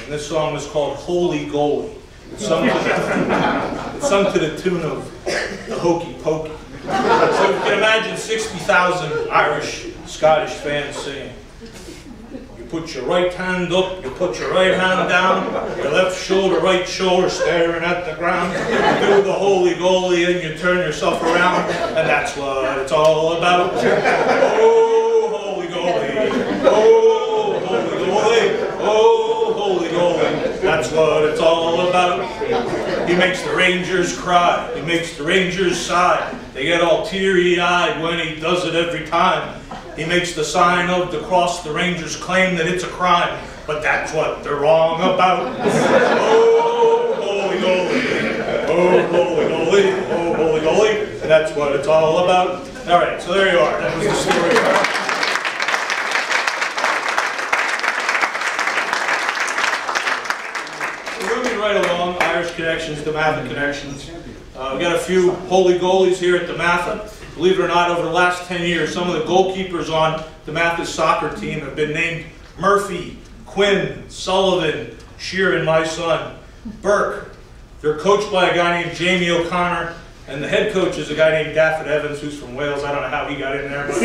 and this song is called Holy Goalie. It's sung to the tune of the Hokey Pokey. So you can imagine 60,000 Irish, Scottish fans singing. You put your right hand up, you put your right hand down, your left shoulder, right shoulder staring at the ground. You do the Holy Goalie and you turn yourself around, and that's what it's all about. Oh, Holy Goalie, oh, Holy Goalie, oh, Holy Goalie, that's what it's all about. He makes the Rangers cry, he makes the Rangers sigh. They get all teary-eyed when he does it every time. He makes the sign of the cross. The Rangers claim that it's a crime, but that's what they're wrong about. Oh, Holy Goalie, oh, Holy Goalie, oh, Holy Goalie, and that's what it's all about. All right, so there you are. That was the story. Right along, Irish connections, DeMatha connections. We've got a few holy goalies here at DeMatha. Believe it or not, over the last 10 years, some of the goalkeepers on DeMatha's soccer team have been named Murphy, Quinn, Sullivan, Sheerin, my son, Burke. They're coached by a guy named Jamie O'Connor, and the head coach is a guy named Daffyd Evans, who's from Wales. I don't know how he got in there, but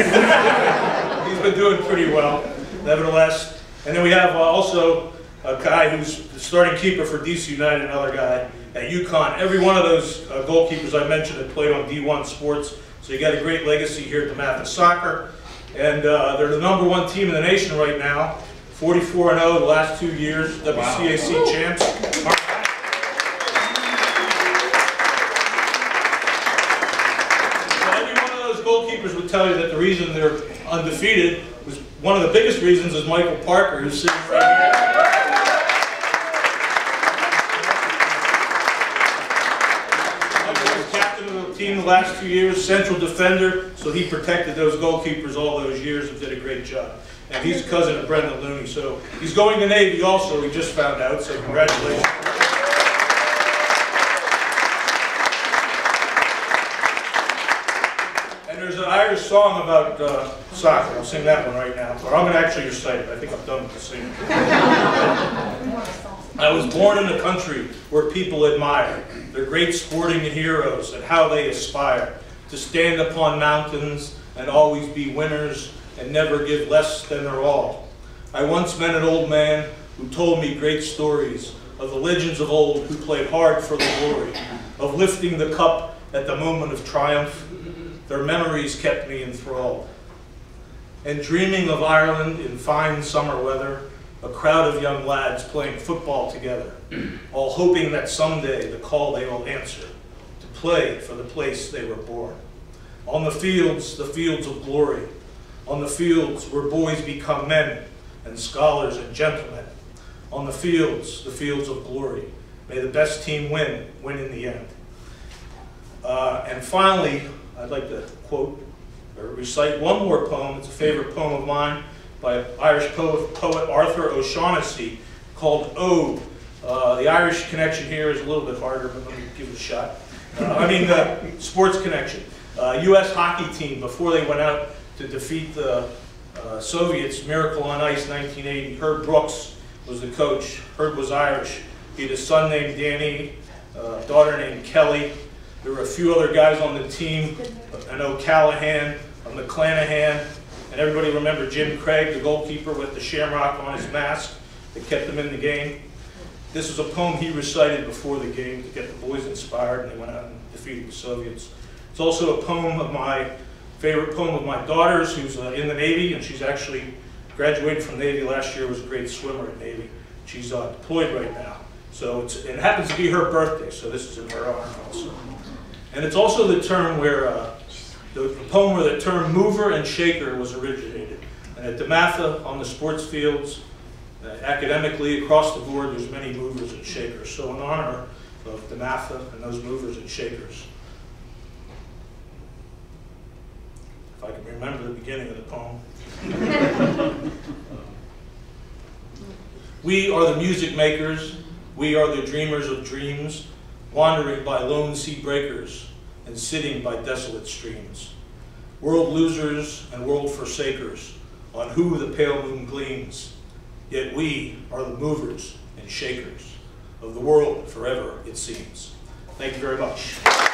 he's been doing pretty well, nevertheless. And then we have also a guy who's the starting keeper for DC United, another guy at UConn. Every one of those goalkeepers I mentioned have played on D1 Sports, so you got a great legacy here at DeMatha Soccer. And they're the #1 team in the nation right now, 44-0 the last 2 years, WCAC wow. champs. So every one of those goalkeepers would tell you that the reason they're undefeated was one of the biggest reasons is Michael Parker, who's sitting right here. Team the last 2 years, central defender, so he protected those goalkeepers all those years and did a great job. And he's a cousin of Brendan Looney, so he's going to Navy also, we just found out, so congratulations. And there's an Irish song about soccer. I'll sing that one right now, or I'm going to actually recite it. I think I'm done with the singing. I was born in a country where people admire their great sporting heroes and how they aspire to stand upon mountains and always be winners and never give less than their all. I once met an old man who told me great stories of the legends of old who played hard for the glory, of lifting the cup at the moment of triumph. Their memories kept me enthralled. And dreaming of Ireland in fine summer weather, a crowd of young lads playing football together, all hoping that someday the call they will answer, to play for the place they were born. On the fields of glory, on the fields where boys become men and scholars and gentlemen. On the fields of glory, may the best team win in the end. And finally, I'd like to quote or recite one more poem. It's a favorite poem of mine by Irish poet Arthur O'Shaughnessy called Ode. The Irish connection here is a little bit harder, but let me give it a shot. The sports connection. U.S. hockey team, before they went out to defeat the Soviets, Miracle on Ice 1980, Herb Brooks was the coach. Herb was Irish. He had a son named Danny, a daughter named Kelly. There were a few other guys on the team, an O'Callahan, a McClanahan, and everybody remember Jim Craig, the goalkeeper with the shamrock on his mask that kept him in the game. This was a poem he recited before the game to get the boys inspired, and they went out and defeated the Soviets. It's also a poem of favorite poem of my daughter's, who's in the Navy, and she's actually graduated from Navy last year, was a great swimmer at Navy. She's deployed right now. So it happens to be her birthday, so this is in her honor also. And it's also the term where, the poem where the term mover and shaker was originated. And at DeMatha, on the sports fields, academically, across the board, there's many movers and shakers. So in honor of DeMatha and those movers and shakers, if I can remember the beginning of the poem. We are the music makers, we are the dreamers of dreams, wandering by lone sea breakers and sitting by desolate streams. World losers and world forsakers, on who the pale moon gleams, yet we are the movers and and shakers of the world forever, it seems. Thank you very much.